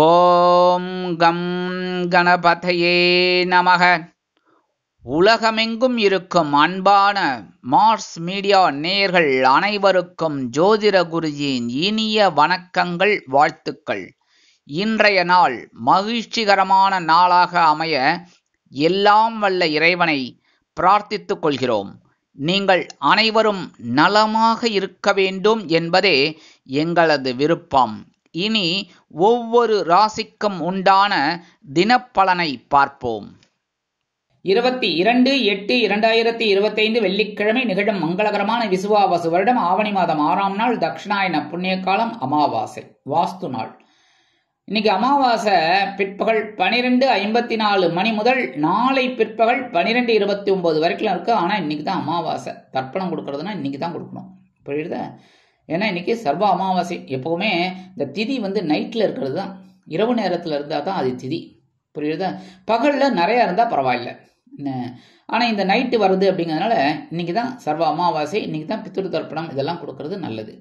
ஓம் come கணபதையே நமக. உலகமெங்கும் இருக்கும் அன்பான மார்ஸ் மீடியா நேயர்கள் அனைவருக்கும் ஜோதிட குருஜியின் இனிய வணக்கங்கள், வாழ்த்துக்கள். இன்றைய நாள் மகிழ்ச்சிகரமான நாளாக அமைய எல்லாம் வல்ல இறைவனை பிரார்த்தித்துக் கொள்கிறோம். நீங்கள் அனைவரும் நலமாக இருக்க வேண்டும் என்பதே எங்களது விருப்பம். இனி ஒவ்வொரு ராசிக்கும் உண்டான தினப்பலனை பார்ப்போம். 22/8/2025 வெள்ளிக்கிழமை நிகழும் மங்களகரமான விசுவாவசு வருடம் ஆவணி மாதம் 6ஆம் நாள், தட்சிணாயன புண்ணிய காலம், அமாவாசை, வாஸ்து நாள். இன்னைக்கு அமாவாசை பிற்பகல் 12:54 மணி முதல் நாளை பிற்பகல் 12:29 வரைக்கும் இருக்கு. ஆனா இன்னைக்கு தான் அமாவாசை. தர்ப்பணம் கொடுக்கறதுனா இன்னைக்கு தான் கொடுக்கணும், புரியுதா? ஏன்னா இன்னைக்கு சர்வ அமாவாசை. எப்பவுமே இந்த திதி நைட்ல இருக்கிறது தான், இரவு நேரத்துல இருந்தா தான் அது திதி, புரியுதா? பகல்ல நிறைய இருந்தா பரவாயில்ல. ஆனா இந்த நைட்டு வருது அப்படிங்கிறதுனால இன்னைக்கு தான் சர்வ அமாவாசை. இன்னைக்கு தான் பித்ரு தர்ப்பணம் இதெல்லாம் கொடுக்கறது நல்லது.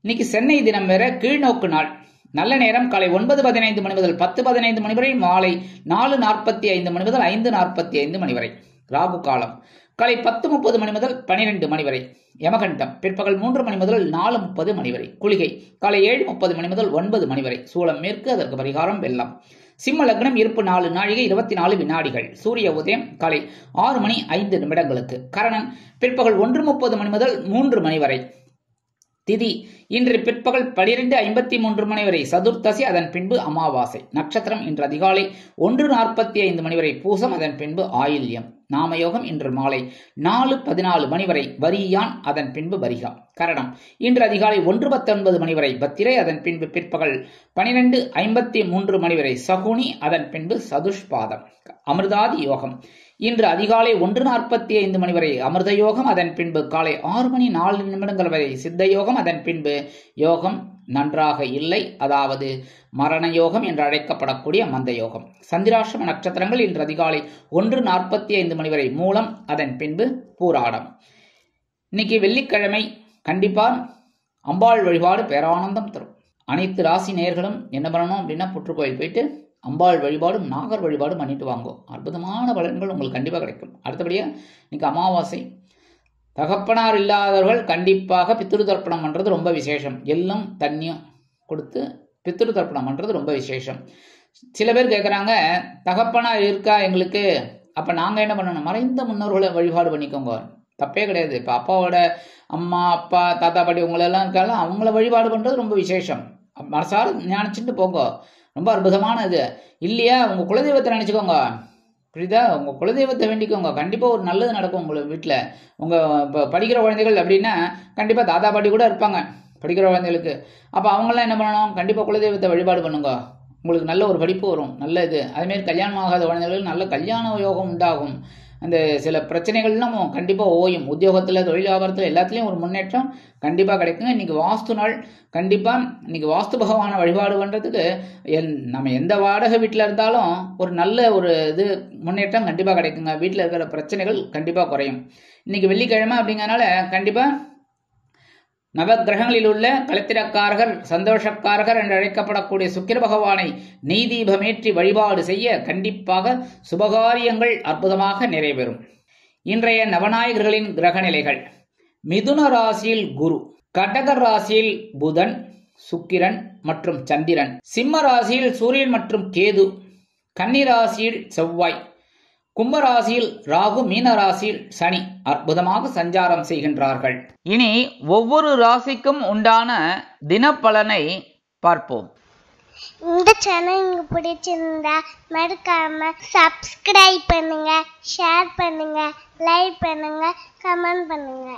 இன்னைக்கு சென்னை தினம் வேற, கீழ்நோக்கு நாள். நல்ல நேரம் காலை 9:15 மணி முதல் 10:15 மணி வரை, மாலை 4:45 மணி முதல் 5:45 மணி வரை. ராகு காலம் காலை 10:30 மணி முதல் 12 மணி வரை. யமகண்டம் பிற்பகல் 3 மணி முதல் 4:30 மணி வரை. குளிகை காலை 7:30 மணி முதல் 9 மணி வரை. சூலம் மேற்கு, அதற்கு பரிகாரம் வெள்ளம். சிம்ம லக்னம், இருப்பு 4 நாழிகை 24 வினாடிகள். சூரிய உதயம் காலை 6:05 கரணன் பிற்பகல் 1:30 மணி முதல் 3 மணி வரை. திதி இன்று பிற்பகல் 12:53 மணி வரை சதுர்த்தசி, அதன் பின்பு அமாவாசை. நட்சத்திரம் இன்று அதிகாலை 1:45 மணி வரை பூசம், அதன் பின்பு ஆயில்யம். நாமயோகம் இன்று மாலை 4:14 மணி வரை வரியான், அதன் பின்பு வரிகா. கரணம் இன்று அதிகாலை 1:19 மணி வரை பத்திரை, அதன் பின்பு பிற்பகல் 12:53 மணி வரை சகுனி, அதன் பின்பு சதுஷ்பாதம். அமிர்தாதி யோகம் இன்று அதிகாலை 1:45 மணி வரை அமிர்த யோகம், அதன் பின்பு காலை 6:04 வரை சித்த யோகம், அதன் பின்பு யோகம் நன்றாக இல்லை, அதாவது மரண யோகம் என்று அழைக்கப்படக்கூடிய மந்த யோகம். சந்திராஷ்டம நட்சத்திரங்கள் இன்று அதிகாலை 1:45 மணி வரை மூலம், அதன் பின்பு பூராடம். இன்னைக்கு வெள்ளிக்கிழமை. கண்டிப்பா அம்பாள் வழிபாடு பேரானந்தம் தரும். அனைத்து ராசி நேயர்களும் என்ன பண்ணணும் அப்படின்னா, புற்றுக்கோயில் போயிட்டு அம்பாள் வழிபாடும் நாகர் வழிபாடும் பண்ணிட்டு வாங்கோ. அற்புதமான பலன்கள் உங்களுக்கு கண்டிப்பா கிடைக்கும். அடுத்தபடியா இன்னைக்கு அமாவாசை. தகப்பனார் இல்லாதவர்கள் கண்டிப்பாக பித்ரு தர்ப்பணம் பண்றது ரொம்ப விசேஷம். எல்லாம் தண்ணியும் கொடுத்து பித்ரு தர்ப்பணம் பண்றது ரொம்ப விசேஷம். சில பேர் கேட்குறாங்க, தகப்பனார் இருக்கா எங்களுக்கு, அப்ப நாங்க என்ன பண்ணணும்? மறைந்த முன்னோர்களை வழிபாடு பண்ணிக்கோங்க, தப்பே கிடையாது. இப்ப அப்பாவோட அம்மா, அப்பா, தாத்தா, பாட்டி உங்களெல்லாம் இருக்காங்க, அவங்கள வழிபாடு பண்றது ரொம்ப விசேஷம். மனசார நினைச்சிட்டு போங்க, ரொம்ப அற்புதமான இது. இல்லையா உங்க குலதெய்வத்தை நினைச்சுக்கோங்க, புரியுதா? உங்க குலதெய்வத்தை வேண்டிக்கோங்க, கண்டிப்பா ஒரு நல்லது நடக்கும் உங்க வீட்டுல. உங்க படிக்கிற குழந்தைகள் அப்படின்னா கண்டிப்பா தாத்தா பாட்டி கூட இருப்பாங்க படிக்கிற குழந்தைகளுக்கு. அப்ப அவங்கெல்லாம் என்ன பண்ணணும்? கண்டிப்பா குலதெய்வத்தை வழிபாடு பண்ணுங்க, உங்களுக்கு நல்ல ஒரு படிப்பு வரும், நல்ல இது. அதேமாரி கல்யாணம் ஆகாத குழந்தைகளுக்கு நல்ல கல்யாண யோகம் உண்டாகும். அந்த சில பிரச்சனைகள்லாம் கண்டிப்பா ஓயும். உத்தியோகத்துல, தொழில் வியாபாரத்துல எல்லாத்துலயும் ஒரு முன்னேற்றம் கண்டிப்பா கிடைக்குங்க. இன்னைக்கு வாஸ்து நாள். கண்டிப்பா இன்னைக்கு வாஸ்து பகவான வழிபாடு பண்றதுக்கு நம்ம எந்த வாடகை வீட்டுல இருந்தாலும் ஒரு நல்ல ஒரு இது முன்னேற்றம் கண்டிப்பா கிடைக்குங்க. வீட்டுல இருக்கிற பிரச்சனைகள் கண்டிப்பா குறையும். இன்னைக்கு வெள்ளிக்கிழமை அப்படிங்கறதுனால கண்டிப்பா நவகிரகங்களில் உள்ள கலத்திரக்காரகர், சந்தோஷக்காரகர் என்று அழைக்கப்படக்கூடிய சுக்கிர பகவானை நெய் தீபமேற்றி வழிபாடு செய்ய கண்டிப்பாக சுபகாரியங்கள் அற்புதமாக நிறைவேறும். இன்றைய நவநாயகர்களின் கிரக நிலைகள். மிதுன ராசியில் குரு, கடக ராசியில் புதன், சுக்கிரன் மற்றும் சந்திரன், சிம்ம ராசியில் சூரியன் மற்றும் கேது, கன்னி ராசியில் செவ்வாய், கும்பராசியில் ராகு, மீன ராசியில் சனி அற்புதமாக சஞ்சாரம் செய்கின்றார்கள். இனி ஒவ்வொரு ராசிக்கும் உண்டான தினப்பலனை பார்ப்போம். இந்த சேனல் உங்களுக்கு பிடிச்சிருந்தா மறக்காம சப்ஸ்கிரைப் பண்ணுங்க, ஷேர் பண்ணுங்க, லைக் பண்ணுங்க, கமெண்ட் பண்ணுங்க.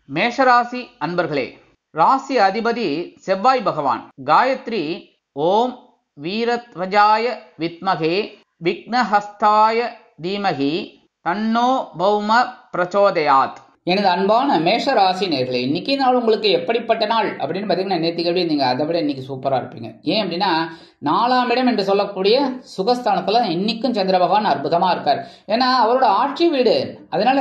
மேஷராசி அன்பர்களே, ராசி அதிபதி செவ்வாய் பகவான். காயத்ரி ஓம் வீரத்வஜாய வித்மகே விக்னஹஸ்தாய தீமகி தன்னோ பௌம பிரச்சோதயாத் எனது அன்பான மேஷ ராசி நேர்களே, இன்னைக்கு நாள் உங்களுக்கு எப்படிப்பட்ட நாள் அப்படின்னு பார்த்தீங்கன்னா, நேற்றுக்கு நீங்க அதை விட இன்னைக்கு சூப்பரா இருப்பீங்க. ஏன் அப்படின்னா, 4ஆம் இடம் என்று சொல்லக்கூடிய சுகஸ்தானத்துல இன்னைக்கும் சந்திர பகவான் அற்புதமா இருக்கார். ஏன்னா அவரோட ஆட்சி வீடு, அதனால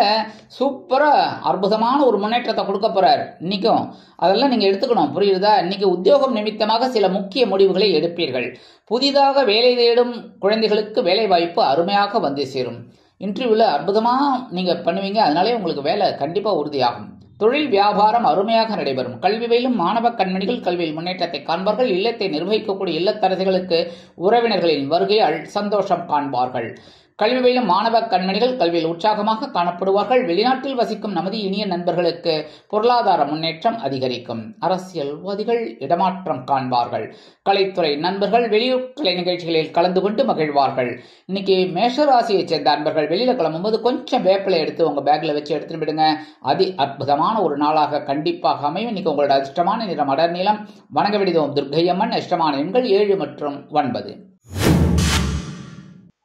சூப்பரா அற்புதமான ஒரு முன்னேற்றத்தை கொடுக்க போறார் இன்னைக்கும். அதெல்லாம் நீங்க எடுத்துக்கணும், புரியுதா? இன்னைக்கு உத்தியோகம் நிமித்தமாக சில முக்கிய முடிவுகளை எடுப்பீர்கள். புதிதாக வேலை தேடும் குழந்தைகளுக்கு வேலை வாய்ப்பு அருமையாக வந்து சேரும். இன்டர்வியூல அற்புதமா நீங்க பண்ணுவீங்க, அதனாலே உங்களுக்கு வேலை கண்டிப்பா உறுதியாகும். தொழில் வியாபாரம் அருமையாக நடைபெறும். கல்வி பயிலும் மாணவ கண்மணிகள் கல்வியில் முன்னேற்றத்தை காண்பார்கள். இல்லத்தை நிர்வகிக்கக்கூடிய இல்லத்தரசிகளுக்கு உறவினர்களின் வருகையால் சந்தோஷம் காண்பார்கள். கல்வி பயிலும் மாணவ கண்மணிகள் கல்வியில் உற்சாகமாக காணப்படுவார்கள். வெளிநாட்டில் வசிக்கும் நமது இனிய நண்பர்களுக்கு பொருளாதார முன்னேற்றம் அதிகரிக்கும். அரசியல்வாதிகள் இடமாற்றம் காண்பார்கள். கலைத்துறை நண்பர்கள் வெளியூர் கலை நிகழ்ச்சிகளில் கலந்து கொண்டு மகிழ்வார்கள். இன்னைக்கு மேஷராசியைச் சேர்ந்த நண்பர்கள் வெளியில கிளம்பும்போது கொஞ்சம் வேப்பிலை எடுத்து உங்க பேக்ல வச்சு எடுத்துட்டு விடுங்க. அதி அற்புதமான ஒரு நாளாக கண்டிப்பாக அமையும். இன்னைக்கு உங்களோட அதிர்ஷ்டமான நிறம் அடர் நீளம். வணங்க விடுதோம் துர்க்கையம்மன். இஷ்டமான எண்கள் 7 மற்றும் 9.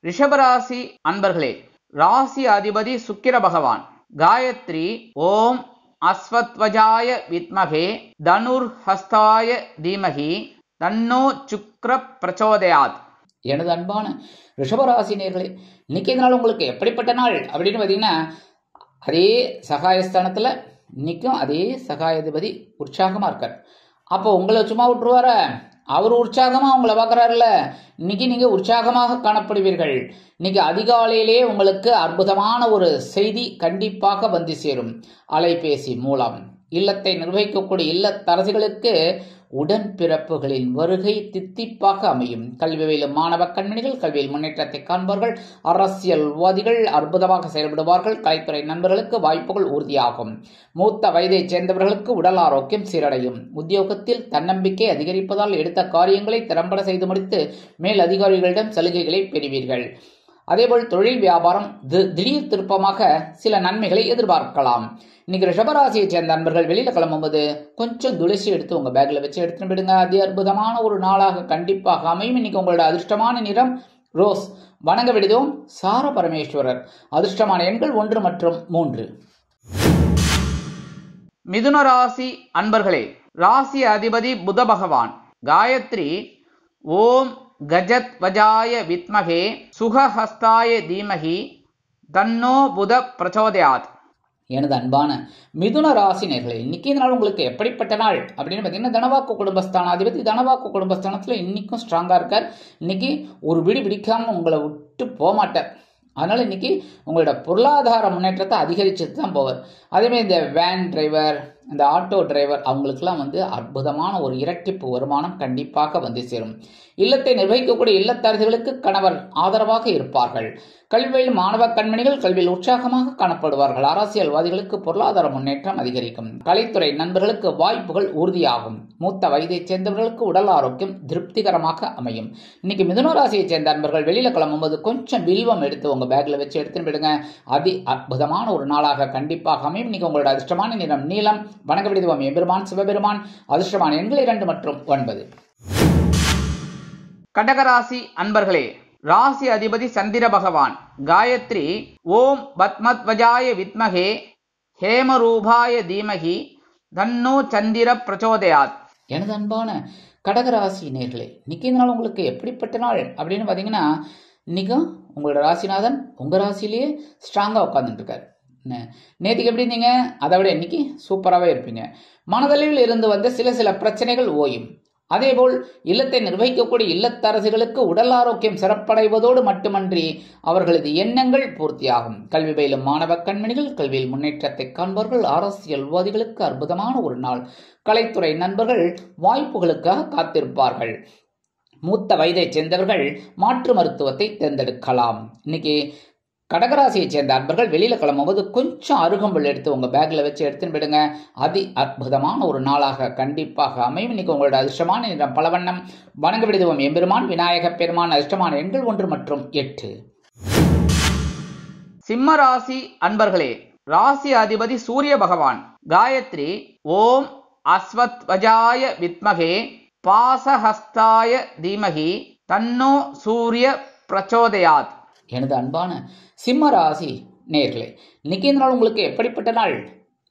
ரிஷபராசி அன்பர்களே, ராசி அதிபதி சுக்கிர பகவான். காயத்ரி ஓம் அஸ்வத்வஜாய வித்மகே தனுர் ஹஸ்தாய தீமகி தன்னோ சுக்ர பிரச்சோதயாத். எனது அன்பான ரிஷபராசி நேர்களே, இன்னைக்கு நாள் உங்களுக்கு எப்படிப்பட்ட நாள் அப்படின்னு பார்த்தீங்கன்னா, அதே சகாயஸ்தானத்துல இன்னைக்கும் அதே சகாயாதிபதி உற்சாகமா இருக்கார். அப்போ உங்களை சும்மா விட்டுருவார? அவர் உற்சாகமா உங்களை பார்க்கறாருல, இன்னைக்கு நீங்க உற்சாகமாக காணப்படுவீர்கள். இன்னைக்கு அதிகாலையிலே உங்களுக்கு அற்புதமான ஒரு செய்தி கண்டிப்பாக வந்து சேரும். அலைபேசி மூலம் இல்லத்தை நிர்வகிக்கக்கூடிய இல்லத்தரசிகளுக்கு உடன்பிறப்புகளின் வருகை தித்திப்பாக அமையும். கல்வி பயிலும் மாணவ கண்மணிகள் கல்வியில் முன்னேற்றத்தை காண்பார்கள். அரசியல்வாதிகள் அற்புதமாக செயல்படுவார்கள். கலைத்துறை நண்பர்களுக்கு வாய்ப்புகள் உறுதியாகும். மூத்த வயதைச் சேர்ந்தவர்களுக்கு உடல் ஆரோக்கியம் சீரடையும். உத்தியோகத்தில் தன்னம்பிக்கை அதிகரிப்பதால் எடுத்த காரியங்களை திறம்பட செய்து முடித்து மேல் அதிகாரிகளிடம் சலுகைகளை பெறுவீர்கள். அதேபோல் தொழில் வியாபாரம் திடீர் திருப்பமாக சில நன்மைகளை எதிர்பார்க்கலாம். இன்னைக்கு ரிஷபராசியை சேர்ந்த நண்பர்கள் வெளியில கிளம்பும்போது கொஞ்சம் துளசி எடுத்து உங்க பேக்ல வச்சு எடுத்துட்டு விடுங்க. அதி அற்புதமான ஒரு நாளாக கண்டிப்பாக அமையும். இன்னைக்கு உங்களோட அதிர்ஷ்டமான நிறம் ரோஸ். வணங்க விடுதோம் சார பரமேஸ்வரர். அதிர்ஷ்டமான எண்கள் 1 மற்றும் 3. மிதுன ராசி அன்பர்களே, ராசி அதிபதி புத பகவான். காயத்ரி ஓம் கஜத் வஜாய வித்மகே சுகஹஸ்தாய தீமகி தன்னோ புத பிரச்சோதயாத். எனது அன்பான மிதுன ராசி நேர்களே, இன்னைக்கு நாள் உங்களுக்கு எப்படிப்பட்ட நாள் அப்படின்னு பார்த்தீங்கன்னா, தனவாக்கு குடும்பஸ்தானாதிபதி தனவாக்கு குடும்பஸ்தானத்தில் இன்னைக்கும் ஸ்ட்ராங்கா இருக்கார். இன்னைக்கு ஒரு பிடி பிடிக்காம உங்களை விட்டு போக மாட்டார். அதனால இன்னைக்கு உங்களோட பொருளாதார முன்னேற்றத்தை அதிகரிச்சுட்டு தான் போவார். அதேமாதிரி இந்த வேன் டிரைவர், இந்த ஆட்டோ டிரைவர் அவங்களுக்கெல்லாம் அற்புதமான ஒரு இரட்டிப்பு வருமானம் கண்டிப்பாக வந்து சேரும். இல்லத்தை நிர்வகிக்கக்கூடிய இல்லத்தரசிகளுக்கு கணவர் ஆதரவாக இருப்பார்கள். கல்வியில் மாணவ கண்மணிகள் கல்வியில் உற்சாகமாக காணப்படுவார்கள். அரசியல்வாதிகளுக்கு பொருளாதார முன்னேற்றம் அதிகரிக்கும். கலைத்துறை நண்பர்களுக்கு வாய்ப்புகள் உறுதியாகும். மூத்த வயதைச் சேர்ந்தவர்களுக்கு உடல் ஆரோக்கியம் திருப்திகரமாக அமையும். இன்னைக்கு மிதுன ராசியைச் சேர்ந்த நண்பர்கள் வெளியில கிளம்பும்போது கொஞ்சம் வில்வம் எடுத்து உங்க பேக்ல வச்சு எடுத்துட்டு விடுங்க. அதி அற்புதமான ஒரு நாளாக கண்டிப்பாக அமையும். இன்னைக்கு உங்களோட அதிர்ஷ்டமான நிறம் நீலம். வணங்க விடுவோம் எம்பெருமான் சிவபெருமான். அதிர்ஷ்டமான எண்கள் 2 மற்றும் 9. கடகராசி அன்பர்களே, ராசி அதிபதி சந்திர பகவான். காயத்ரி ஓம் பத்மத்வஜாய வித்மகே ஹேமரூபாய தீமகி தன்னோ சந்திர பிரச்சோதயாத். எனது அன்பான கடகராசி நேர்களே, இன்னைக்கு நாள் உங்களுக்கு எப்படிப்பட்ட நாள் அப்படின்னு பார்த்தீங்கன்னா, இன்னைக்கும் உங்களோட ராசிநாதன் உங்க ராசிலேயே ஸ்ட்ராங்கா உட்கார்ந்துட்டு இருக்காரு. நேற்றுக்கு எப்படி இருந்தீங்க? அதை விட இன்னைக்கு சூப்பராகவே இருப்பீங்க. மனதளவில் இருந்து வந்த சில பிரச்சனைகள் ஓயும். அதேபோல் இல்லத்தை நிர்வகிக்கக்கூடிய இல்லத்தரசிகளுக்கு உடல் ஆரோக்கியம் சிறப்படைவதோடு மட்டுமன்றி அவர்களது எண்ணங்கள் பூர்த்தியாகும். கல்வி பயிலும் மாணவ கண்மணிகள் கல்வியில் முன்னேற்றத்தை காண்பார்கள். அரசியல்வாதிகளுக்கு அற்புதமான ஒரு நாள். கலைத்துறை நண்பர்கள் வாய்ப்புகளுக்காக காத்திருப்பார்கள். மூத்த வயதைச் சேர்ந்தவர்கள் மாற்று மருத்துவத்தை தேர்ந்தெடுக்கலாம். இன்னைக்கு கடகராசியை சேர்ந்த அன்பர்கள் வெளியில கிளம்பும்போது கொஞ்சம் அருகம்புல் எடுத்து உங்க பேக்ல வச்சு எடுத்துன்னு விடுங்க. அதி அற்புதமான ஒரு நாளாக கண்டிப்பாக அமையும். இன்னைக்கு உங்களோட அதிர்ஷ்டமான நிறம் பலவண்ணம். வணங்க விடுவோம் எம்பெருமான் விநாயக பெருமான். அதிர்ஷ்டமான எண்கள் 1 மற்றும் 8. சிம்ம ராசி அன்பர்களே, ராசி அதிபதி சூரிய பகவான். காயத்ரி ஓம் அஸ்வத்வஜாய வித்மகே பாசஹஸ்தாய தீமகி தன்னோ சூரிய பிரச்சோதயாத். எனது அன்பான சிம்ம ராசி நேர்களே, இன்னைக்கு இந்த நாள் உங்களுக்கு எப்படிப்பட்ட நாள்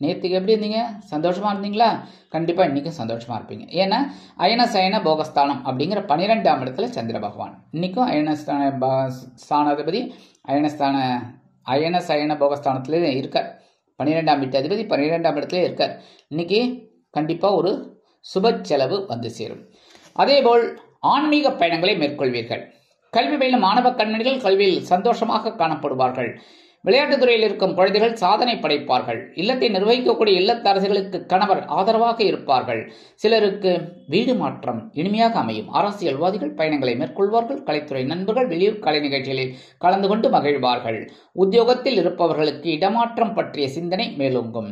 நேற்றுக்கு எப்படி இருந்தீங்க? சந்தோஷமா இருந்தீங்களா? கண்டிப்பா இன்னைக்கும் சந்தோஷமா இருப்பீங்க. ஏன்னா அயன சயன போகஸ்தானம் அப்படிங்கிற 12ஆம் இடத்துல சந்திர பகவான். இன்னைக்கும் ஸ்தானாதிபதி அயன சயன போகஸ்தானத்திலே இருக்கார். 12ஆம் வீட்டு அதிபதி 12ஆம் இடத்துல இருக்கார். இன்னைக்கு கண்டிப்பா ஒரு சுப செலவு வந்து சேரும். அதேபோல் ஆன்மீக பயணங்களை மேற்கொள்வீர்கள். கல்வி பயிலும் மாணவ கண்மணிகள் கல்வியில் சந்தோஷமாக காணப்படுவார்கள். விளையாட்டுத் துறையில் இருக்கும் குழந்தைகள் சாதனை படைப்பார்கள். இல்லத்தை நிர்வகிக்கக்கூடிய இல்லத்தரசிகளுக்கு கணவர் ஆதரவாக இருப்பார்கள். சிலருக்கு வீடு மாற்றம் இனிமையாக அமையும். அரசியல்வாதிகள் பயணங்களை மேற்கொள்வார்கள். கலைத்துறை நண்பர்கள் வெளியூர் கலை நிகழ்ச்சிகளில் கலந்து கொண்டு மகிழ்வார்கள். உத்தியோகத்தில் இருப்பவர்களுக்கு இடமாற்றம் பற்றிய சிந்தனை மேலோங்கும்.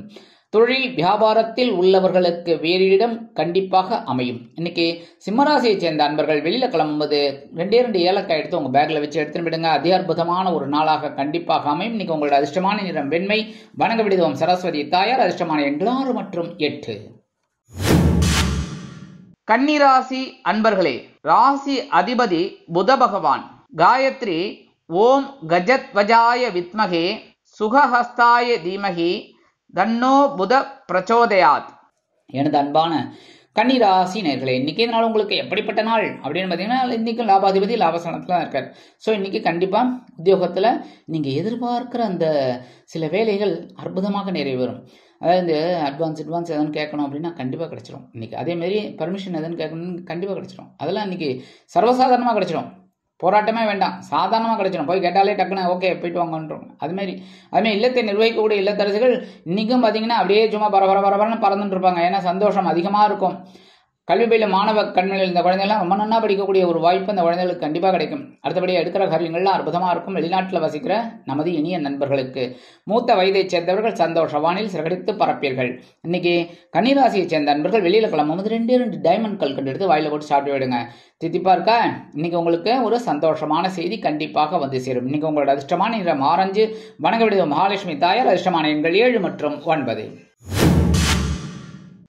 தொழில் வியாபாரத்தில் உள்ளவர்களுக்கு வேறு இடம் கண்டிப்பாக அமையும். இன்னைக்கு சிம்மராசியை சேர்ந்த அன்பர்கள் வெளியில கிளம்பும்போது 2 ஏலக்காய் எடுத்து உங்க பேக்ல வச்சு எடுத்துன்னு விடுங்க. அதி அற்புதமான ஒரு நாளாக கண்டிப்பாக அமையும். இன்னைக்கு உங்களோட அதிர்ஷ்டமான நிறம் வெண்மை. வணங்க விடுவோம் சரஸ்வதி தாயார். அதிர்ஷ்டமான எண் 6 மற்றும் 8. கன்னிராசி அன்பர்களே, ராசி அதிபதி புத பகவான். காயத்ரி ஓம் கஜத்வஜாய வித்மகே சுகஹஸ்தாய தீமகி தன்னோ புத பிரச்சோதயாத். எனது அன்பான கன்னிராசி நேர்களே, இன்னைக்கு நாள் உங்களுக்கு எப்படிப்பட்ட நாள் அப்படின்னு பார்த்தீங்கன்னா, இன்னைக்கு லாபாதிபதி லாபஸ்தானத்துல தான் இருக்கார். ஸோ இன்னைக்கு கண்டிப்பா உத்தியோகத்துல நீங்க எதிர்பார்க்கிற அந்த சில வேலைகள் அற்புதமாக நிறைவேறும். அதாவது அட்வான்ஸ் எதுன்னு கேட்கணும் அப்படின்னா கண்டிப்பாக கிடைச்சிடும் இன்னைக்கு. அதேமாரி பர்மிஷன் எதுன்னு கேட்கணும்னு கண்டிப்பாக கிடைச்சிடும். அதெல்லாம் இன்னைக்கு சர்வசாதாரணமாக கிடைச்சிடும். போராட்டமே வேண்டாம், சாதாரணமாக கிடைச்சிடும். போய் கேட்டாலே டக்குன்னு ஓகே போயிட்டு வாங்கன்றோம். அதுமாரி இல்லத்தை நிர்வகிக்கக்கூடிய இல்லத்தரசிகள் இன்னைக்கும் பார்த்தீங்கன்னா அப்படியே சும்மா பரபரன்னு பறந்துட்டு இருப்பாங்க. ஏன்னா சந்தோஷம் அதிகமாக இருக்கும். கல்வி பயிலும் மாணவ கண்மணிகள் இந்த குழந்தைகள்லாம் ரொம்ப நன்னா படிக்கக்கூடிய ஒரு வாய்ப்பு அந்த குழந்தைகளுக்கு கண்டிப்பாக கிடைக்கும். அடுத்தபடியாக எடுக்கிற காரியங்கள்லாம் அற்புதமாக இருக்கும். வெளிநாட்டில் வசிக்கிற நமது இனிய நண்பர்களுக்கு மூத்த வயதைச் சேர்ந்தவர்கள் சந்தோஷ வானில் சிறகடித்து பரப்பீர்கள். இன்னைக்கு கன்னிராசியை சேர்ந்த நண்பர்கள் வெளியில கிளம்பும்போது 2 டைமண்ட் கல் எடுத்து வாயில போட்டு சாப்பிட்டு விடுங்க. தித்திப்பா இருக்கா? இன்னைக்கு உங்களுக்கு ஒரு சந்தோஷமான செய்தி கண்டிப்பாக வந்து சேரும். இன்னைக்கு உங்களோட அதிர்ஷ்டமான நிறம் ஆரஞ்சு. வணங்க விடுவோம் மகாலட்சுமி தாயார். அதிர்ஷ்டமான எண்கள் 7 மற்றும் 9.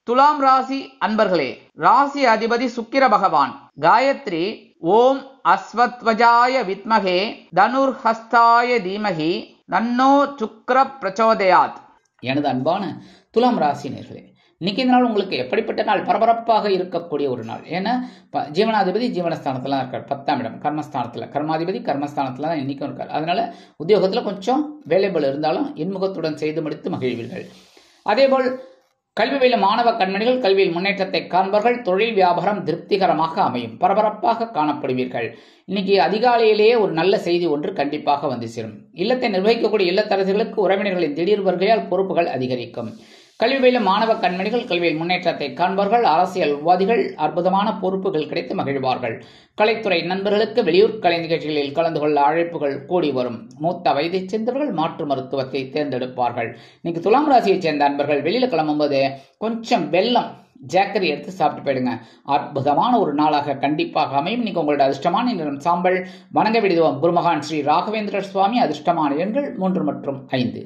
துலாம் ராசி அன்பர்களே, ராசி அதிபதி சுக்கிர பகவான். காயத்ரி ஓம் அஸ்வத்வஜாய வித்மகே தனுர்ஹஸ்தாய தீமகி தன்னோ சுக்கிர பிரச்சோதயாத். எனது அன்பான துலாம் ராசி நேர்களே, இன்னைக்கு இந்த நாள் உங்களுக்கு எப்படிப்பட்ட நாள்? பரபரப்பாக இருக்கக்கூடிய ஒரு நாள். ஏன்னா ஜீவனாதிபதி ஜீவனஸ்தானத்துல இருக்கார். 10ஆம் இடம் கர்மஸ்தானத்துல, கர்மாதிபதி கர்மஸ்தானத்துல தான் இன்னைக்கும் இருக்கார். அதனால உத்தியோகத்துல கொஞ்சம் வேலைகள் இருந்தாலும் இன்முகத்துடன் செய்து முடித்து மகிழ்வீர்கள். அதேபோல் கல்வி பயிலும் மாணவ கண்மணிகள் கல்வியில் முன்னேற்றத்தை காண்பார்கள். தொழில் வியாபாரம் திருப்திகரமாக அமையும். பரபரப்பாக காணப்படுவீர்கள். இன்னைக்கு அதிகாலையிலேயே ஒரு நல்ல செய்தி ஒன்று கண்டிப்பாக வந்து சேரும். இல்லத்தை நிர்வகிக்கக்கூடிய இல்லத்தரசிகளுக்கு உறவினர்களின் திடீர் வருகையால் பொறுப்புகள் அதிகரிக்கும். கல்வி பயிலும் மாணவ கண்மணிகள் கல்வியில் முன்னேற்றத்தை காண்பார்கள். அரசியல்வாதிகள் அற்புதமான பொறுப்புகள் கிடைத்து மகிழ்வார்கள். கலைத்துறை நண்பர்களுக்கு வெளியூர் கலை நிகழ்ச்சிகளில் கலந்து கொள்ள அழைப்புகள் கூடி வரும். மூத்த வயதைச் சேர்ந்தவர்கள் மாற்று மருத்துவத்தை தேர்ந்தெடுப்பார்கள். இன்னைக்கு துலாம் ராசியைச் சேர்ந்த அன்பர்கள் வெளியில கிளம்பும்போது கொஞ்சம் வெல்லம் ஜாக்கரி எடுத்து சாப்பிட்டு போயிடுங்க. அற்புதமான ஒரு நாளாக கண்டிப்பாக அமையும். இன்னைக்கு உங்களோட அதிர்ஷ்டமான நிறம் சாம்பல். வணங்க விடுவோம் குருமகான் ஸ்ரீ ராகவேந்திர சுவாமி. அதிர்ஷ்டமான எண்கள் 3 மற்றும் 5.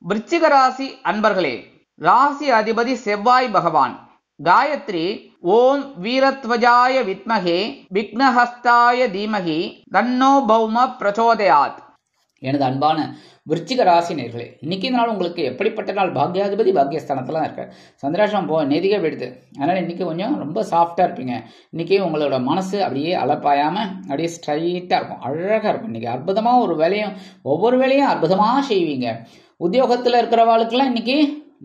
விருச்சிக ராசி அன்பர்களே, ராசி அதிபதி செவ்வாய் பகவான். காயத்ரி ஓம் வீரத்வஜாய வித்மகே விக்னஹஸ்தாய தீமகி தன்னோ பௌம பிரச்சோதயாத். எனது அன்பான விருச்சிக ராசி நேர்களே, இன்னைக்கு இந்த நாள் உங்களுக்கு எப்படிப்பட்ட நாள்? பாக்யாதிபதி பாக்யஸ்தானத்துல இருக்கார். சந்திராஷ்டம் நேதிகே போயிடுது. அதனால இன்னைக்கு கொஞ்சம் ரொம்ப சாஃப்டா இருப்பீங்க. இன்னைக்கு உங்களோட மனசு அப்படியே அலப்பாயாம அப்படியே ஸ்ட்ரைட்டா இருக்கும், அழகா இருக்கும். இன்னைக்கு அற்புதமா ஒவ்வொரு வேலையும் அற்புதமா செய்வீங்க. உத்தியோகத்துல இருக்கிறவாளுக்கெல்லாம் இன்னைக்கு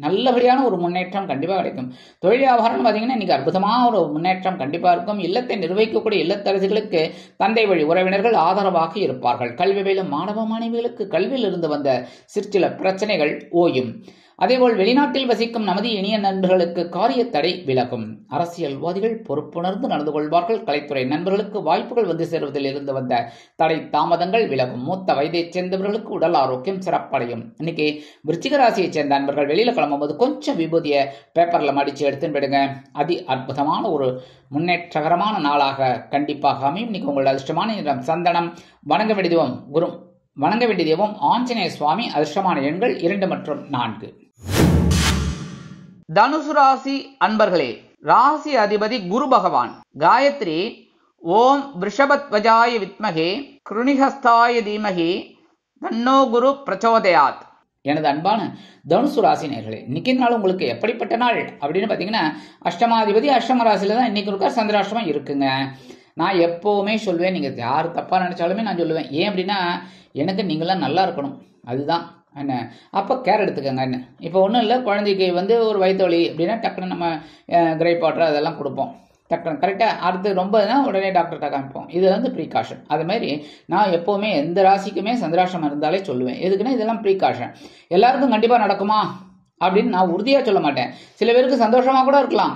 நல்லபடியான ஒரு முன்னேற்றம் கண்டிப்பாக கிடைக்கும். தொழில் வியாபாரம்னு பார்த்தீங்கன்னா இன்னைக்கு அற்புதமான ஒரு முன்னேற்றம் கண்டிப்பாக இருக்கும். இல்லத்தை நிர்வகிக்கக்கூடிய இல்லத்தரசிகளுக்கு தந்தை வழி உறவினர்கள் ஆதரவாக இருப்பார்கள். கல்வி பயிலும் மாணவ மாணவிகளுக்கு கல்வியில் இருந்து வந்த சிற்சில பிரச்சனைகள் ஓயும். அதேபோல் வெளிநாட்டில் வசிக்கும் நமது இனிய நண்பர்களுக்கு காரிய தடை விலகும். அரசியல்வாதிகள் பொறுப்புணர்ந்து நடந்து கொள்வார்கள். கலைத்துறை நண்பர்களுக்கு வாய்ப்புகள் வந்து சேருவதில் இருந்து வந்த தடை தாமதங்கள் விலகும். மூத்த வயதைச் சேர்ந்தவர்களுக்கு உடல் ஆரோக்கியம் சிறப்படையும். இன்னைக்கு விருச்சிக ராசியைச் சேர்ந்த நண்பர்கள் வெளியில கிளம்பும்போது கொஞ்சம் விபூதிய பேப்பர்ல மடிச்சு எடுத்துன்னு விடுங்க. அதி அற்புதமான ஒரு முன்னேற்றகரமான நாளாக கண்டிப்பாக அமையும். இன்னைக்கு உங்களோட அதிர்ஷ்டமான நிறம் சந்தனம். வணங்க வேண்டிய தெய்வம் ஆஞ்சநேய சுவாமி. அதிர்ஷ்டமான எண்கள் 2 மற்றும் 4. தனுசு ராசி அன்பர்களே, ராசி அதிபதி குரு பகவான். காயத்ரி ஓம் விருஷபத்வஜாய வித்மகே கிருணிஹஸ்தாய தீமகி தன்னோ குரு பிரச்சோதயாத். எனது அன்பான தனுசு ராசி நேயர்களே, இன்னைக்கு நாள் உங்களுக்கு எப்படிப்பட்ட நாள் அப்படின்னு பார்த்தீங்கன்னா, அஷ்டமாதிபதி அஷ்டம ராசியில தான் இன்னைக்கு இருக்க, சந்திராஷ்டமம் இருக்குங்க. நான் எப்போவுமே சொல்லுவேன், நீங்கள் யார் தப்பாக நினச்சாலுமே நான் சொல்லுவேன். ஏன் அப்படின்னா, எனக்கு நீங்களாம் நல்லா இருக்கணும், அதுதான் என்ன. அப்போ கேர் எடுத்துக்கங்க என்ன. இப்போ ஒன்றும் இல்லை, குழந்தைக்கு வந்து ஒரு வயிற்று வலி அப்படின்னா டக்குன்னு நம்ம கிரேப் வாட்டர் அதெல்லாம் கொடுப்போம், டக்குனு கரெக்டாக. அடுத்து ரொம்பனா உடனே டாக்டர்கிட்ட காமிப்போம். இது வந்து ப்ரீகாஷன். அது மாதிரி நான் எப்போவுமே எந்த ராசிக்குமே சந்திராஷ்டமம் இருந்தாலே சொல்லுவேன். எதுக்குன்னா இதெல்லாம் ப்ரீகாஷன். எல்லாருக்கும் கண்டிப்பாக நடக்குமா அப்படின்னு நான் உறுதியாக சொல்ல மாட்டேன். சில பேருக்கு சந்தோஷமாக கூட இருக்கலாம்,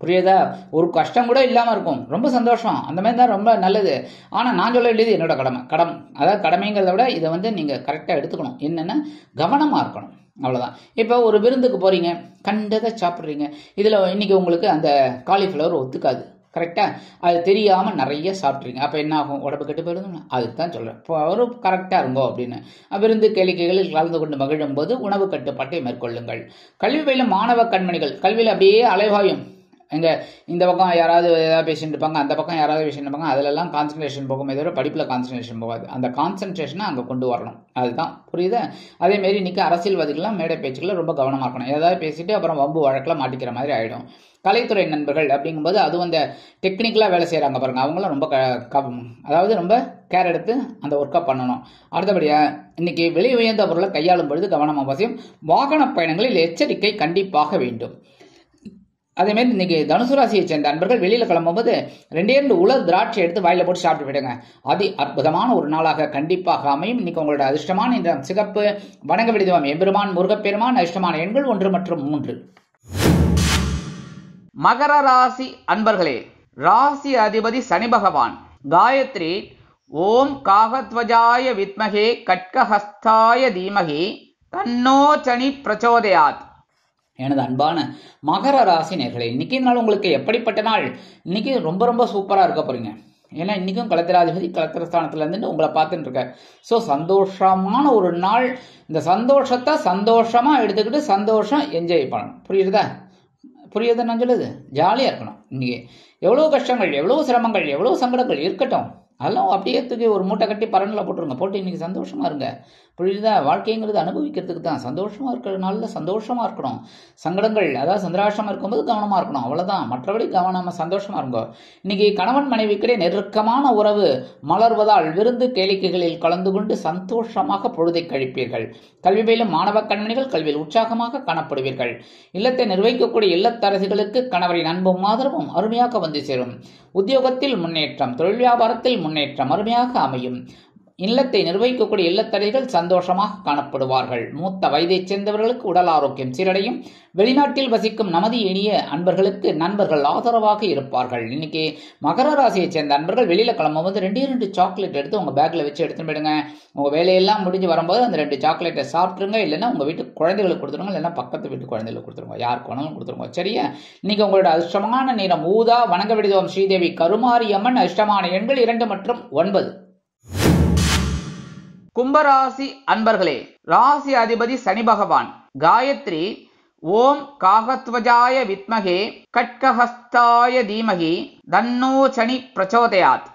புரியுதா? ஒரு கஷ்டம் கூட இல்லாமல் இருக்கும், ரொம்ப சந்தோஷம், அந்த மாதிரி தான் ரொம்ப நல்லது. ஆனால் நான் சொல்ல வேண்டியது என்னோட அதாவது கடமைங்கிறத விட இதை வந்து நீங்கள் கரெக்டாக எடுத்துக்கணும். என்னென்னா கவனமாக இருக்கணும், அவ்வளோதான். இப்போ ஒரு விருந்துக்கு போகிறீங்க, கண்டதை சாப்பிட்றீங்க. இதில் இன்னைக்கு உங்களுக்கு அந்த காலிஃப்ளவர் ஒத்துக்காது, கரெக்டாக? அது தெரியாமல் நிறைய சாப்பிட்றீங்க. அப்போ என்ன ஆகும்? உடம்பு கெட்டு போயிடுதுங்களா? அதுக்கு தான் சொல்கிறேன், இப்போ ஒரு கரெக்டாக இருங்கோ அப்படின்னு. விருந்து கேளிக்கைகளில் கலந்து கொண்டு மகிழும் போது உணவு கட்டுப்பாட்டை மேற்கொள்ளுங்கள். கல்வி பயிலும் மாணவ கண்மணிகள் கல்வியில் அப்படியே அலைவாயும். எங்கே இந்த பக்கம் யாராவது ஏதாவது பேசிட்டு இருப்பாங்க, அந்த பக்கம் யாராவது பேசிட்டு இருப்பாங்க, அதிலெல்லாம் கான்சன்ட்ரேஷன் போகும், ஏதோ படிப்பில் கான்சன்ட்ரேஷன் போகாது. அந்த கான்சன்ட்ரேஷனை அங்கே கொண்டு வரணும், அதுதான், புரியுதா? அதேமாரி இன்றைக்கி அரசியல்வாதிகள்லாம் மேடை பேச்சுக்களில் ரொம்ப கவனமாக இருக்கணும். ஏதாவது பேசிட்டு அப்புறம் வம்பு வழக்கில் மாட்டிக்கிற மாதிரி ஆகிடும். கலைத்துறை நண்பர்கள் அப்படிங்கும்போது அது வந்து டெக்னிக்கலாக வேலை செய்கிறாங்க பாருங்கள், அவங்களும் ரொம்ப அதாவது ரொம்ப கேர் எடுத்து அந்த ஒர்க்கை பண்ணணும். அடுத்தபடியாக இன்றைக்கி விலை உயர்ந்த பொருளை கையாளும் பொழுது கவனம் அவசியம். வாகன பயணங்களில் எச்சரிக்கை கண்டிப்பாக வேண்டும். அதேமாரி இன்னைக்கு தனுசு ராசியை சேர்ந்த அன்பர்கள் வெளியில் கிளம்பும்போது 2 உலர் திராட்சை எடுத்து வாயில போட்டு சாப்பிட்டு விடுங்க. அற்புதமான ஒரு நாளாக கண்டிப்பாக அமையும். இன்னைக்கு உங்களோட அதிர்ஷ்டமான இந்த சிகப்பு. வணங்க விடுதம் எம்பெருமான் முருகப்பெருமான். அதிர்ஷ்டமான எண்கள் 1 மற்றும் 3. மகர ராசி அன்பர்களே, ராசி அதிபதி சனி பகவான். காயத்ரி ஓம் காகத்வஜாய வித்மகே கட்கஹஸ்தாய தீமகி தன்னோ சனி பிரச்சோதயாத். எனது அன்பான மகர ராசி நேயர்களே, இன்னைக்கு நாள் உங்களுக்கு எப்படிப்பட்ட நாள்? இன்னைக்கு ரொம்ப ரொம்ப சூப்பராக இருக்க போறீங்க. ஏன்னா இன்னைக்கும் கலத்திராதிபதி கலத்திரஸ்தானத்துல இருந்துட்டு உங்களை பார்த்துட்டு இருக்க. ஸோ சந்தோஷமான ஒரு நாள். இந்த சந்தோஷத்தை சந்தோஷமா எடுத்துக்கிட்டு சந்தோஷம் என்ஜாய் பண்ணணும், புரியுதா நான் சொல்லுது? ஜாலியாக இருக்கணும். இன்னைக்கு எவ்வளோ கஷ்டங்கள், எவ்வளோ சிரமங்கள், எவ்வளோ சங்கடங்கள் இருக்கட்டும், அதெல்லாம் அப்படியே தூக்கி ஒரு மூட்டை கட்டி பரனில் போட்டுருங்க. போட்டு இன்னைக்கு சந்தோஷமா இருங்க, புரியுதா? வாழ்க்கைங்கிறது அனுபவிக்கிறதுக்கு தான். சந்தோஷமா இருக்கிறதுனால சந்தோஷமா இருக்கணும். சங்கடங்கள், அதாவது சந்திராஷ்டமம் இருக்கும்போது கவனமா இருக்கணும், அவ்வளவுதான். மற்றபடி கவனமா சந்தோஷமா இருக்கும். இன்னைக்கு கணவன் மனைவிக்கிடையே நெருக்கமான உறவு மலர்வதால் விருந்து கேளிக்கைகளில் கலந்து கொண்டு சந்தோஷமாக பொழுதை கழிப்பீர்கள். கல்வி பயிலும் மாணவ கண்மணிகள் கல்வியில் உற்சாகமாக காணப்படுவீர்கள். இல்லத்தை நிர்வகிக்கக்கூடிய இல்லத்தரசிகளுக்கு கணவரின் அன்பும் ஆதரவும் அருமையாக வந்து சேரும். உத்தியோகத்தில் முன்னேற்றம், தொழில் வியாபாரத்தில் முன்னேற்றம் அருமையாக அமையும். இல்லத்தை நிர்வகிக்கக்கூடிய இல்லத்தரசிகள் சந்தோஷமாக காணப்படுவார்கள். மூத்த வயதைச் சேர்ந்தவர்களுக்கு உடல் ஆரோக்கியம் சீரடையும். வெளிநாட்டில் வசிக்கும் நமது இனிய அன்பர்களுக்கு நண்பர்கள் ஆதரவாக இருப்பார்கள். இன்னைக்கு மகர ராசியை சேர்ந்த அன்பர்கள் வெளியில கிளம்பும்போது 2 சாக்லேட் எடுத்து உங்க பேக்ல வச்சு எடுத்துன்னு போயிடுங்க. உங்க வேலையெல்லாம் முடிஞ்சு வரும்போது அந்த 2 சாக்லேட்டை சாப்பிட்டுருங்க. இல்லைன்னா உங்க வீட்டு குழந்தைகளுக்கு கொடுத்துருங்க, இல்லைன்னா பக்கத்து வீட்டு குழந்தைகளுக்கு கொடுத்துருங்க, யாருக்கு வேணாலும் கொடுத்துருங்க, சரியா? இன்னைக்கு உங்களோட அதிர்ஷ்டமான நிறம் ஊதா. வணங்க விடுதோம் ஸ்ரீதேவி கருமாரி அம்மன். அதிர்ஷ்டமான எண்கள் 2 மற்றும் 9. கும்பராசி அன்பர்களே, ராசி அதிபதி சனி பகவான். காயத்ரி ஓம் காகத்வஜாய வித்மகே கட்கஹஸ்தாய தீமகி தன்னோ சனி பிரச்சோதயாத்.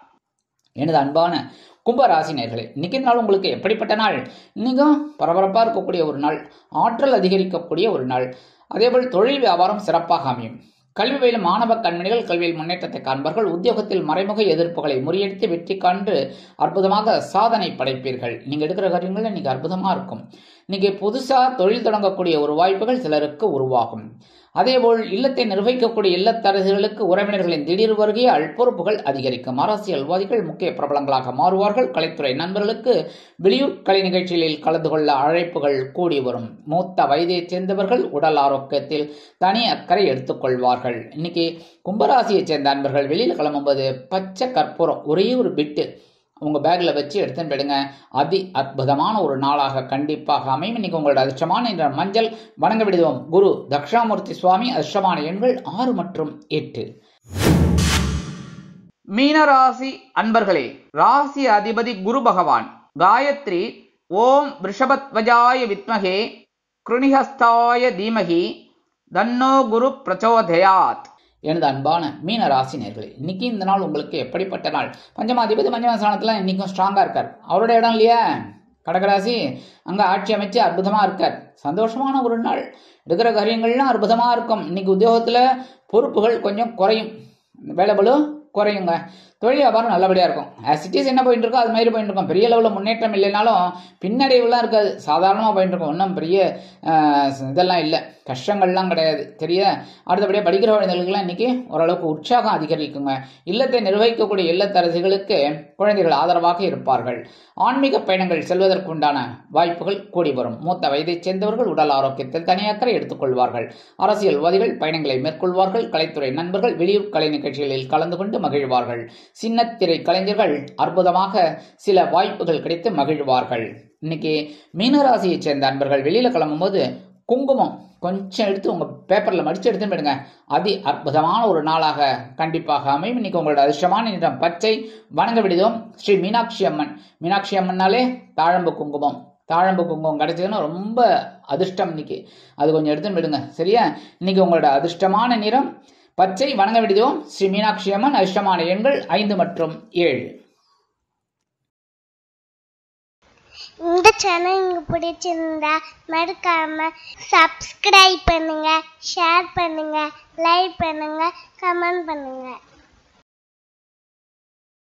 எனது அன்பான கும்பராசி நேயர்களே, இன்னைக்கு நாள் உங்களுக்கு எப்படிப்பட்ட நாள்? இன்னைக்கும் பரபரப்பாக இருக்கக்கூடிய ஒரு நாள், ஆற்றல் அதிகரிக்கக்கூடிய ஒரு நாள். அதேபோல் தொழில் வியாபாரம் சிறப்பாக அமையும். கல்வி பயிலும் மாணவ கண்மணிகள் கல்வியில் முன்னேற்றத்தை காண்பார்கள். உத்தியோகத்தில் மறைமுக எதிர்ப்புகளை முறியடித்து வெற்றி காண்டு அற்புதமாக சாதனை படைப்பீர்கள். நீங்க எடுக்கிற காரியங்கள் இன்னைக்கு அற்புதமா இருக்கும். இன்னைக்கு புதுசா தொழில் தொடங்கக்கூடிய ஒரு வாய்ப்புகள் சிலருக்கு உருவாகும். அதேபோல் இல்லத்தை நிர்வகிக்கக்கூடிய இல்லத்தரசிகளுக்கு உறவினர்களின் திடீர் வருகையால் பொறுப்புகள் அதிகரிக்கும். அரசியல்வாதிகள் முக்கிய பிரபலங்களாக மாறுவார்கள். கலைத்துறை நண்பர்களுக்கு வெளியூர் கலை நிகழ்ச்சிகளில் கலந்து கொள்ள அழைப்புகள் கூடி வரும். மூத்த வயதைச் சேர்ந்தவர்கள் உடல் ஆரோக்கியத்தில் தனி அக்கறை எடுத்துக்கொள்வார்கள். இன்னைக்கு கும்பராசியை சேர்ந்த அன்பர்கள் வெளியில் கிளம்பும்போது பச்சை கற்பூரம் ஒரே ஒரு பிட்டு உங்க பேக்ல வச்சு எடுத்துன்னு போயிடுங்க. அற்புதமான ஒரு நாளாக கண்டிப்பாக அமையும். இன்னைக்கு உங்களோட அதிர்ஷ்டமான என்ற மஞ்சள். வணங்க விடுவோம் குரு தக்ஷாமூர்த்தி சுவாமி. அதிர்ஷ்டமான எண்கள் 6 மற்றும் 8. மீனராசி அன்பர்களே, ராசி அதிபதி குரு பகவான். காயத்ரி ஓம் ரிஷபத்வஜாய வித்மகே கிருணிஹஸ்தாய தீமகி தன்னோ குரு பிரச்சோதயாத். எனது அன்பான மீன ராசி நேயர்களே, இன்னைக்கு இந்த நாள் உங்களுக்கு எப்படிப்பட்ட நாள்? பஞ்சமாதிபதி பஞ்சமஸ்தானத்துல இன்னைக்கும் ஸ்ட்ராங்கா இருக்கார். அவரோட இடம் இல்லையா? கடகராசி அங்கே ஆட்சி அமைச்சு அற்புதமாக இருக்கார். சந்தோஷமான ஒரு நாள். இருக்கிற காரியங்கள்லாம் அற்புதமாக இருக்கும். இன்னைக்கு உத்தியோகத்தில் பொறுப்புகள் கொஞ்சம் குறையும், வேலை பளு குறையுங்க. தொழில் வியாபாரம் நல்லபடியாக இருக்கும். ஆசிட்டிஸ் என்ன போயிட்டு இருக்கோ அது மாதிரி போயிட்டு இருக்கும். பெரிய லெவலில் முன்னேற்றம் இல்லைனாலும் பின்னடைவுலாம் இருக்காது, சாதாரணமாக போயிட்டு இருக்கும். ஒன்றும் பெரிய இதெல்லாம் இல்லை, கஷ்டங்கள்லாம் கிடையாது. தெரிய அடுத்தபடியாக படிக்கிற குழந்தைகளுக்கெல்லாம் இன்னைக்கு ஓரளவுக்கு உற்சாகம் அதிகரிக்குங்க. இல்லத்தை நிர்வகிக்கக்கூடிய இல்லத்தரசிகளுக்கு குழந்தைகள் ஆதரவாக இருப்பார்கள். ஆன்மீக பயணங்கள் செல்வதற்குண்டான வாய்ப்புகள் கூடி வரும். மூத்த வயதைச் சேர்ந்தவர்கள் உடல் ஆரோக்கியத்தில் தனியக்கறை எடுத்துக்கொள்வார்கள். அரசியல்வாதிகள் பயணங்களை மேற்கொள்வார்கள். கலைத்துறை நண்பர்கள் வெளியூர் கலை நிகழ்ச்சிகளில் கலந்து கொண்டு மகிழ்வார்கள். சின்னத்திரை கலைஞர்கள் அற்புதமாக சில வாய்ப்புகள் கிடைத்து மகிழ்வார்கள். இன்னைக்கு மீனராசியைச் சேர்ந்த அன்பர்கள் வெளியில கிளம்பும் போது குங்குமம் கொஞ்சம் எடுத்து உங்க பேப்பர்ல மடிச்சு எடுத்து போயிடுங்க. அதி அற்புதமான ஒரு நாளாக கண்டிப்பாக அமையும். இன்னைக்கு உங்களோட அதிர்ஷ்டமான நிறம் பச்சை. வணங்க விடுதோம் ஸ்ரீ மீனாட்சி அம்மன். மீனாட்சி அம்மன்னாலே தாழம்பு குங்குமம். தாழம்பு குங்குமம் கிடைச்சதுன்னா ரொம்ப அதிர்ஷ்டம். இன்னைக்கு அது கொஞ்சம் எடுத்து போயிடுங்க, சரியா? இன்னைக்கு உங்களோட அதிர்ஷ்டமான நிறம் பச்சை. வணங்க விடுதோம் ஸ்ரீ மீனாட்சி அம்மன். அதிர்ஷ்டமான எண்கள் 5 மற்றும் 7. இந்த சேனல் உங்களுக்கு பிடிச்சிருந்தா மறக்காம சப்ஸ்கிரைப் பண்ணுங்க, ஷேர் பண்ணுங்க, லைக் பண்ணுங்க, கமெண்ட் பண்ணுங்க.